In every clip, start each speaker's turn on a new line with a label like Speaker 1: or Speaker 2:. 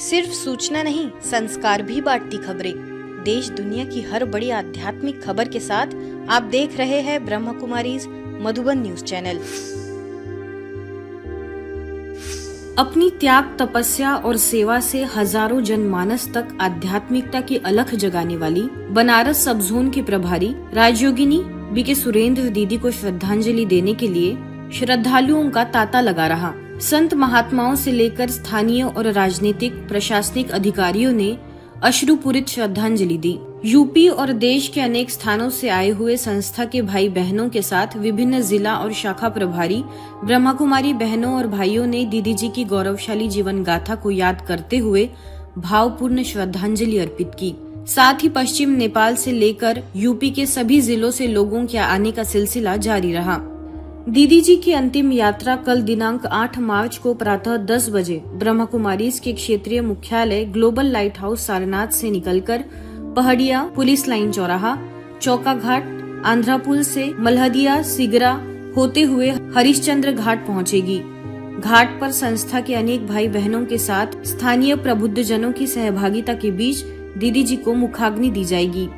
Speaker 1: सिर्फ सूचना नहीं, संस्कार भी बांटती खबरें। देश दुनिया की हर बड़ी आध्यात्मिक खबर के साथ आप देख रहे हैं ब्रह्म कुमारीज मधुबन न्यूज चैनल। अपनी त्याग, तपस्या और सेवा से हजारों जनमानस तक आध्यात्मिकता की अलख जगाने वाली बनारस सब जोन की प्रभारी राजयोगिनी बीके सुरेंद्र दीदी को श्रद्धांजलि देने के लिए श्रद्धालुओं का तांता लगा रहा। संत महात्माओं से लेकर स्थानीय और राजनीतिक प्रशासनिक अधिकारियों ने अश्रुपूरित श्रद्धांजलि दी। यूपी और देश के अनेक स्थानों से आए हुए संस्था के भाई बहनों के साथ विभिन्न जिला और शाखा प्रभारी ब्रह्मा कुमारी बहनों और भाइयों ने दीदी जी की गौरवशाली जीवन गाथा को याद करते हुए भावपूर्ण श्रद्धांजलि अर्पित की। साथ ही पश्चिम नेपाल से लेकर यूपी के सभी जिलों से लोगों के आने का सिलसिला जारी रहा। दीदी जी की अंतिम यात्रा कल दिनांक 8 मार्च को प्रातः 10 बजे ब्रह्मा कुमारीज के क्षेत्रीय मुख्यालय ग्लोबल लाइट हाउस सारनाथ से निकलकर पहाड़िया, पुलिस लाइन चौराहा, चौका घाट, आंध्रा पुल से मल्हदिया, सिगरा होते हुए हरिश्चंद्र घाट पहुंचेगी। घाट पर संस्था के अनेक भाई बहनों के साथ स्थानीय प्रबुद्ध जनों की सहभागिता के बीच दीदी जी को मुखाग्नि दी जाएगी।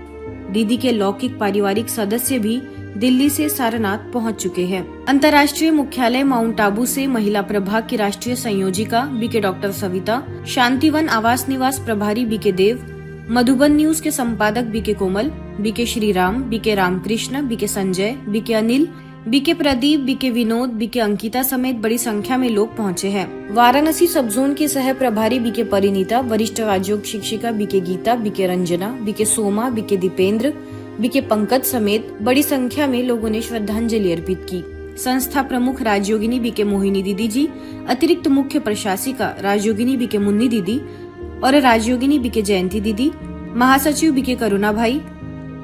Speaker 1: दीदी के लौकिक पारिवारिक सदस्य भी दिल्ली से सारनाथ पहुंच चुके हैं। अंतर्राष्ट्रीय मुख्यालय माउंट आबू से महिला प्रभाग की राष्ट्रीय संयोजिका बीके डॉक्टर सविता, शांतिवन आवास निवास प्रभारी बीके देव, मधुबन न्यूज के संपादक BK Komal, BK Shriram, BK Ramakrishna, BK Sanjay, BK Anil, BK Pradeep, BK Vinod, BK Ankita समेत बड़ी संख्या में लोग पहुंचे हैं। वाराणसी सब जोन के सह प्रभारी बीके परिनीता, वरिष्ठ राजयोग शिक्षिका बीके गीता, बीके रंजना, बीके सोमा, बीके दीपेंद्र, बीके पंकज समेत बड़ी संख्या में लोगों ने श्रद्धांजलि अर्पित की। संस्था प्रमुख राजयोगिनी बीके मोहिनी दीदी जी, अतिरिक्त मुख्य प्रशासिका राजयोगिनी बीके मुन्नी दीदी और राजयोगिनी बीके जयंती दीदी, महासचिव बीके करुणा भाई,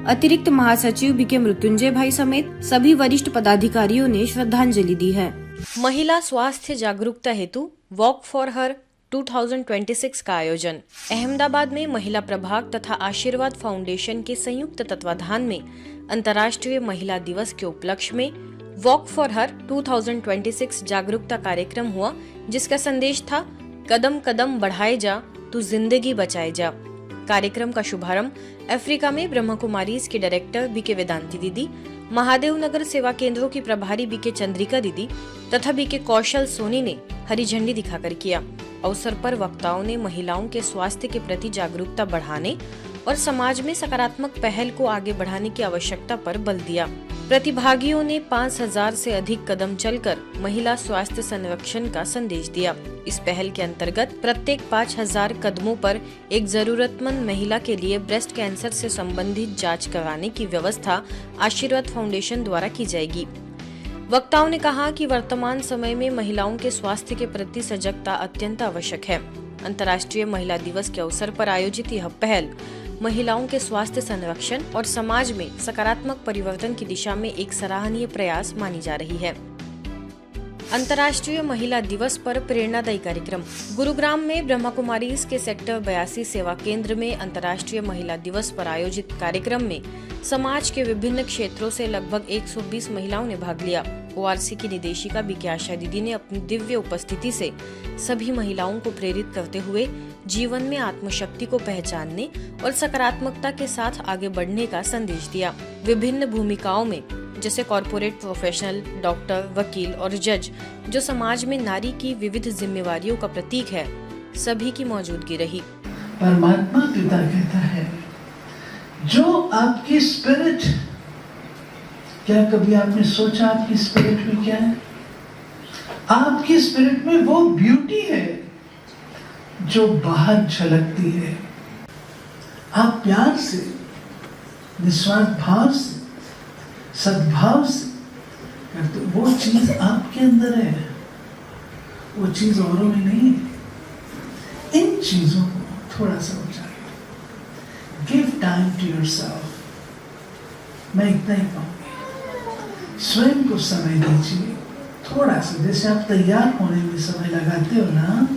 Speaker 1: अतिरिक्त महासचिव बीके मृत्युंजय भाई समेत सभी वरिष्ठ पदाधिकारियों ने श्रद्धांजलि दी है। महिला स्वास्थ्य जागरूकता हेतु वॉक फॉर हर 2026 का आयोजन अहमदाबाद में महिला प्रभाग तथा आशीर्वाद फाउंडेशन के संयुक्त तत्वाधान में अंतर्राष्ट्रीय महिला दिवस के उपलक्ष्य में वॉक फॉर हर 2026 जागरूकता कार्यक्रम हुआ, जिसका संदेश था कदम कदम बढ़ाए जा, तू जिंदगी बचाए जा। कार्यक्रम का शुभारंभ अफ्रीका में ब्रह्मा कुमारीज के डायरेक्टर बीके वेदांती दीदी, महादेव नगर सेवा केंद्रों की प्रभारी बीके चंद्रिका दीदी तथा बीके कौशल सोनी ने हरी झंडी दिखाकर किया। अवसर पर वक्ताओं ने महिलाओं के स्वास्थ्य के प्रति जागरूकता बढ़ाने और समाज में सकारात्मक पहल को आगे बढ़ाने की आवश्यकता पर बल दिया। प्रतिभागियों ने 5000 से अधिक कदम चलकर महिला स्वास्थ्य संरक्षण का संदेश दिया। इस पहल के अंतर्गत प्रत्येक 5000 कदमों पर एक जरूरतमंद महिला के लिए ब्रेस्ट कैंसर से संबंधित जांच कराने की व्यवस्था आशीर्वाद फाउंडेशन द्वारा की जाएगी। वक्ताओं ने कहा कि वर्तमान समय में महिलाओं के स्वास्थ्य के प्रति सजगता अत्यंत आवश्यक है। अंतर्राष्ट्रीय महिला दिवस के अवसर पर आयोजित यह पहल महिलाओं के स्वास्थ्य संरक्षण और समाज में सकारात्मक परिवर्तन की दिशा में एक सराहनीय प्रयास मानी जा रही है। अंतर्राष्ट्रीय महिला दिवस पर प्रेरणादायी कार्यक्रम गुरुग्राम में ब्रह्मा कुमारीज के सेक्टर 82 सेवा केंद्र में अंतर्राष्ट्रीय महिला दिवस पर आयोजित कार्यक्रम में समाज के विभिन्न क्षेत्रों से लगभग 120 महिलाओं ने भाग लिया। ओआरसी की निदेशिका बीके आशा दीदी ने अपनी दिव्य उपस्थिति से सभी महिलाओं को प्रेरित करते हुए जीवन में आत्मशक्ति को पहचानने और सकारात्मकता के साथ आगे बढ़ने का संदेश दिया। विभिन्न भूमिकाओं में जैसे कॉर्पोरेट प्रोफेशनल, डॉक्टर, वकील और जज, जो समाज में नारी की विविध जिम्मेवारियों का प्रतीक है, सभी की मौजूदगी रही।
Speaker 2: परमात्मा पिता कहता है, जो आपकी स्पिरिट, क्या कभी आपने सोचा आपकी स्पिरिट में क्या है? आपकी स्पिरिट में वो ब्यूटी है जो बाहर झलकती है। आप प्यार से, निस्वार्थ भाव से, सद्भाव से करते, वो चीज आपके अंदर है, वो चीज औरों में नहीं है। इन चीजों को थोड़ा सा उजागर, गिव टाइम टू योरसेल्फ। मैं इतना ही कहूँगी, स्वयं को समय दीजिए थोड़ा सा। जैसे आप तैयार होने में समय लगाते हो ना,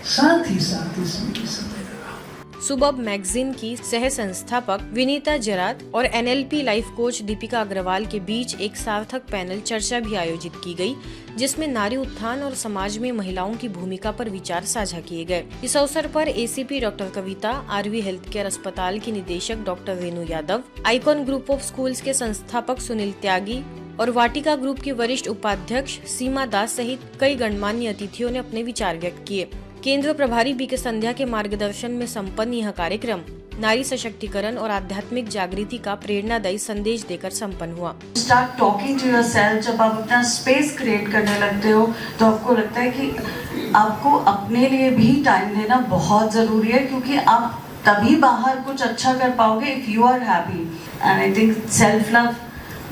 Speaker 2: साथ ही साथ इसमें भी समय लगाओ।
Speaker 1: सुबह मैगजीन की सह संस्थापक विनीता जरात और NLP life coach Deepika Agarwal के बीच एक सार्थक पैनल चर्चा भी आयोजित की गई, जिसमें नारी उत्थान और समाज में महिलाओं की भूमिका पर विचार साझा किए गए। इस अवसर पर ACP डॉक्टर कविता, RV हेल्थ केयर अस्पताल की निदेशक doctor Renu Yadav, icon group of schools के संस्थापक सुनील त्यागी और वाटिका ग्रुप की वरिष्ठ उपाध्यक्ष सीमा दास सहित कई गणमान्य अतिथियों ने अपने विचार व्यक्त किए। केंद्र प्रभारी BK संध्या के मार्गदर्शन में संपन्न यह कार्यक्रम नारी सशक्तिकरण और आध्यात्मिक जागृति का प्रेरणादायी संदेश देकर संपन्न हुआ।
Speaker 3: स्टार्ट टॉकिंग टू योरसेल्फ, जब आप अपना स्पेस क्रिएट करने लगते हो तो आपको लगता है कि आपको अपने लिए भी टाइम देना बहुत जरूरी है, क्योंकि आप तभी बाहर कुछ अच्छा कर पाओगे if you are happy. And I think self love,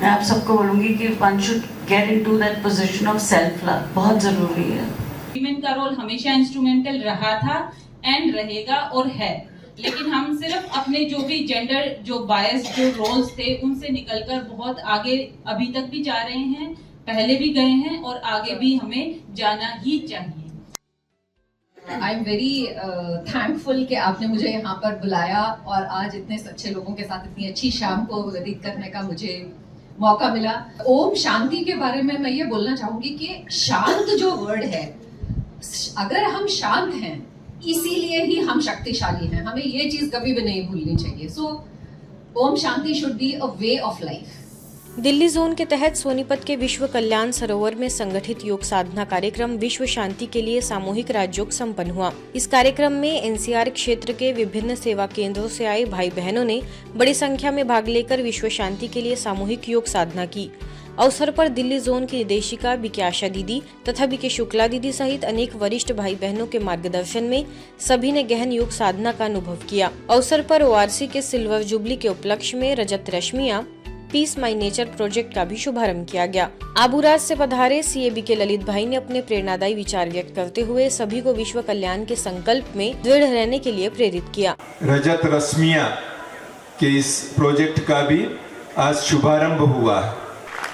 Speaker 3: मैं आप सबको बोलूंगी कि one should get into that position of self love, बहुत जरूरी है।
Speaker 4: वीमेन का रोल हमेशा इंस्ट्रूमेंटल रहा था एंड रहेगा और है, लेकिन हम सिर्फ अपने जो भी जेंडर जो बायस जो रोल्स थे उनसे निकलकर बहुत आगे अभी तक भी जा रहे हैं, पहले भी गए हैं और आगे भी हमें जाना ही चाहिए।
Speaker 5: आई एम वेरी थैंकफुल कि आपने मुझे यहाँ पर बुलाया और आज इतने अच्छे लोगों के साथ इतनी अच्छी शाम को व्यतीत करने का मुझे मौका मिला। ओम शांति के बारे में मैं ये बोलना चाहूंगी कि शांत जो वर्ड है, अगर हम शांत हैं इसीलिए ही हम शक्तिशाली हैं, हमें ये चीज कभी भी नहीं भूलनी चाहिए। So Om Shanti should be a way of life.
Speaker 1: Delhi zone के तहत सोनीपत के विश्व कल्याण सरोवर में संगठित योग साधना कार्यक्रम विश्व शांति के लिए सामूहिक राजयोग संपन्न हुआ। इस कार्यक्रम में NCR क्षेत्र के विभिन्न सेवा केंद्रों से आए भाई बहनों ने बड़ी संख्या में भाग लेकर विश्व शांति के लिए सामूहिक योग साधना की। अवसर पर दिल्ली जोन की निदेशिका BK आशा दीदी तथा BK शुक्ला दीदी सहित अनेक वरिष्ठ भाई बहनों के मार्गदर्शन में सभी ने गहन योग साधना का अनुभव किया। अवसर पर ORC के सिल्वर जुबली के उपलक्ष्य में रजत रश्मियां पीस माई नेचर प्रोजेक्ट का भी शुभारंभ किया गया। आबूराज से पधारे CA BK ललित भाई ने अपने प्रेरणादायी विचार व्यक्त करते हुए सभी को विश्व कल्याण के संकल्प में दृढ़ रहने के लिए प्रेरित किया।
Speaker 6: रजत रश्मियां के इस प्रोजेक्ट का भी आज शुभारंभ हुआ है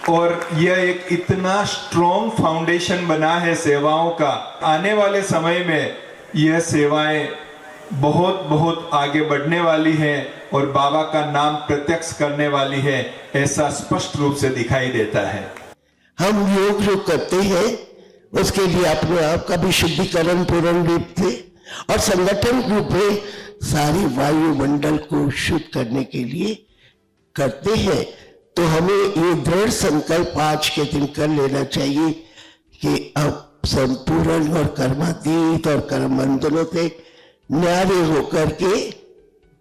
Speaker 6: और यह एक इतना स्ट्रॉन्ग फाउंडेशन बना है सेवाओं का। आने वाले समय में यह सेवाएं बहुत आगे बढ़ने वाली हैं और बाबा का नाम प्रत्यक्ष करने वाली है, ऐसा स्पष्ट रूप से दिखाई देता है।
Speaker 7: हम योग जो करते हैं उसके लिए अपने आप का भी शुद्धिकरण पूर्ण रूप से और संगठन रूप में सारी वायुमंडल को शुद्ध करने के लिए करते हैं। तो हमें ये दृढ़ संकल्प आज के दिन कर लेना चाहिए कि अब संपूर्ण और कर्मातीत और कर्मबंधनों से न्यारे होकर के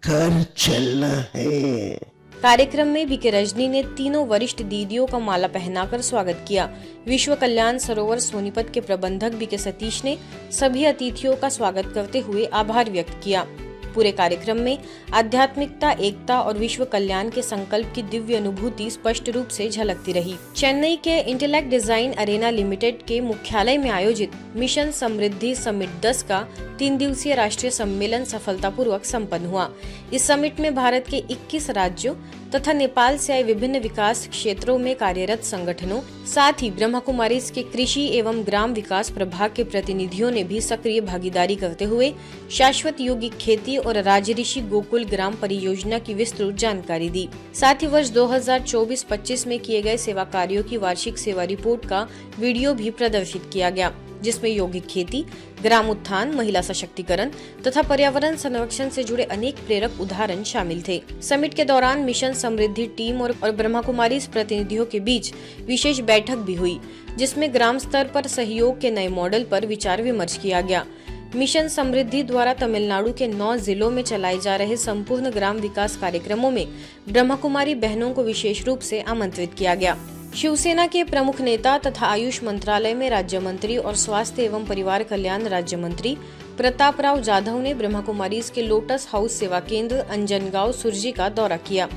Speaker 7: घर चलना है।
Speaker 1: कार्यक्रम में BK रजनी ने तीनों वरिष्ठ दीदियों का माला पहनाकर स्वागत किया। विश्व कल्याण सरोवर सोनीपत के प्रबंधक BK सतीश ने सभी अतिथियों का स्वागत करते हुए आभार व्यक्त किया। पूरे कार्यक्रम में आध्यात्मिकता, एकता और विश्व कल्याण के संकल्प की दिव्य अनुभूति स्पष्ट रूप से झलकती रही। चेन्नई के इंटेलेक्ट डिजाइन अरेना लिमिटेड के मुख्यालय में आयोजित मिशन समृद्धि समिट 10 का 3 दिवसीय राष्ट्रीय सम्मेलन सफलतापूर्वक संपन्न हुआ। इस समिट में भारत के 21 राज्यों तथा नेपाल से आए विभिन्न विकास क्षेत्रों में कार्यरत संगठनों, साथ ही ब्रह्मा कुमारीज के कृषि एवं ग्राम विकास प्रभाग के प्रतिनिधियों ने भी सक्रिय भागीदारी करते हुए शाश्वत यौगिक खेती और राजऋषि गोकुल ग्राम परियोजना की विस्तृत जानकारी दी। साथ ही वर्ष 2024-25 में किए गए सेवा कार्यों की वार्षिक सेवा रिपोर्ट का वीडियो भी प्रदर्शित किया गया, जिसमें यौगिक खेती, ग्राम उत्थान, महिला सशक्तिकरण तथा पर्यावरण संरक्षण से जुड़े अनेक प्रेरक उदाहरण शामिल थे। समिट के दौरान मिशन समृद्धि टीम और ब्रह्मा कुमारी प्रतिनिधियों के बीच विशेष बैठक भी हुई, जिसमें ग्राम स्तर पर सहयोग के नए मॉडल पर विचार विमर्श किया गया। मिशन समृद्धि द्वारा तमिलनाडु के 9 जिलों में चलाए जा रहे संपूर्ण ग्राम विकास कार्यक्रमों में ब्रह्मा कुमारी बहनों को विशेष रूप से आमंत्रित किया गया। शिवसेना के प्रमुख नेता तथा आयुष मंत्रालय में राज्य मंत्री और स्वास्थ्य एवं परिवार कल्याण राज्य मंत्री प्रताप राव जाधव ने ब्रह्मा कुमारीज के लोटस हाउस सेवा केंद्र अंजनगांव सुरजी का दौरा किया।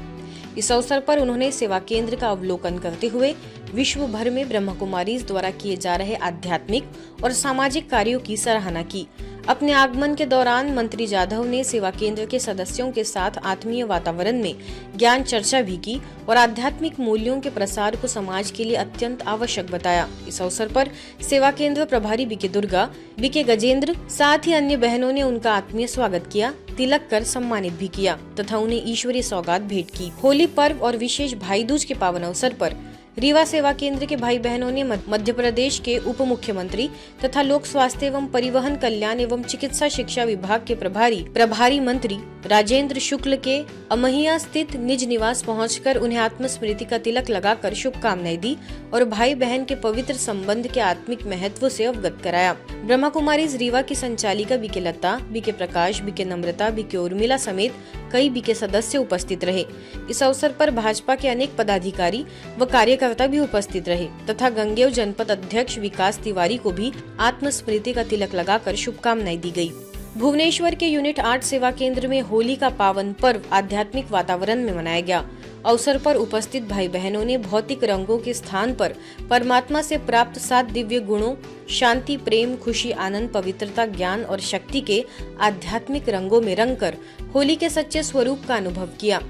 Speaker 1: इस अवसर पर उन्होंने सेवा केंद्र का अवलोकन करते हुए विश्व भर में ब्रह्मा कुमारीज द्वारा किए जा रहे आध्यात्मिक और सामाजिक कार्यों की सराहना की। अपने आगमन के दौरान मंत्री जाधव ने सेवा केंद्र के सदस्यों के साथ आत्मीय वातावरण में ज्ञान चर्चा भी की और आध्यात्मिक मूल्यों के प्रसार को समाज के लिए अत्यंत आवश्यक बताया। इस अवसर पर सेवा केंद्र प्रभारी BK दुर्गा, BK गजेंद्र, साथ ही अन्य बहनों ने उनका आत्मीय स्वागत किया तिलक कर सम्मानित भी किया तथा उन्हें ईश्वरीय सौगात भेंट की। होली पर्व और विशेष भाई दूज के पावन अवसर पर रीवा सेवा केंद्र के भाई बहनों ने मध्य प्रदेश के उप मुख्यमंत्री तथा लोक स्वास्थ्य एवं परिवहन कल्याण एवं चिकित्सा शिक्षा विभाग के प्रभारी मंत्री राजेंद्र शुक्ल के अमहिया स्थित निज निवास पहुंचकर उन्हें आत्मस्मृति का तिलक लगाकर शुभकामनाएं दी और भाई बहन के पवित्र संबंध के आत्मिक महत्व से अवगत कराया। ब्रह्मा कुमारीज रीवा की संचालिका बीके लता, बीके प्रकाश, बीके नम्रता, बीके उर्मिला समेत कई बीके सदस्य उपस्थित रहे। इस अवसर पर भाजपा के अनेक पदाधिकारी व कार्यकर्ता भी उपस्थित रहे तथा गंगेव जनपद अध्यक्ष विकास तिवारी को भी आत्मस्मृति का तिलक लगाकर शुभकामनाएं दी गई। भुवनेश्वर के यूनिट 8 सेवा केंद्र में होली का पावन पर्व आध्यात्मिक वातावरण में मनाया गया। अवसर पर उपस्थित भाई बहनों ने भौतिक रंगों के स्थान पर परमात्मा से प्राप्त 7 दिव्य गुणों शांति, प्रेम, खुशी, आनंद, पवित्रता, ज्ञान और शक्ति के आध्यात्मिक रंगों में रंगकर होली के सच्चे स्वरूप का अनुभव किया।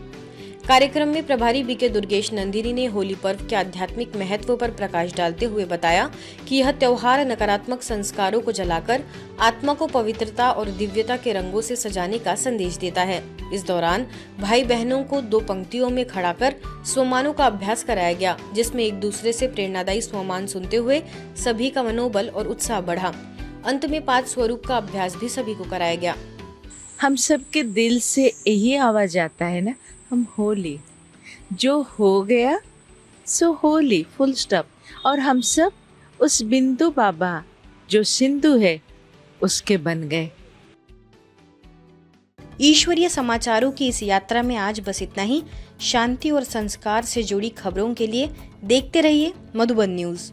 Speaker 1: कार्यक्रम में प्रभारी बीके दुर्गेश नंदिनी ने होली पर्व के आध्यात्मिक महत्व पर प्रकाश डालते हुए बताया कि यह त्योहार नकारात्मक संस्कारों को जलाकर आत्मा को पवित्रता और दिव्यता के रंगों से सजाने का संदेश देता है। इस दौरान भाई बहनों को 2 पंक्तियों में खड़ा कर स्वमानों का अभ्यास कराया गया, जिसमें एक दूसरे से प्रेरणादायी स्वमान सुनते हुए सभी का मनोबल और उत्साह बढ़ा। अंत में 5 स्वरूप का अभ्यास भी सभी को कराया गया।
Speaker 8: हम सबके दिल से यही आवाज आता है ना, हम होली, जो हो गया सो होली, फुल स्टॉप। और हम सब उस बिंदु बाबा जो सिंधु है उसके बन गए।
Speaker 1: ईश्वरीय समाचारों की इस यात्रा में आज बस इतना ही। शांति और संस्कार से जुड़ी खबरों के लिए देखते रहिए मधुबन न्यूज।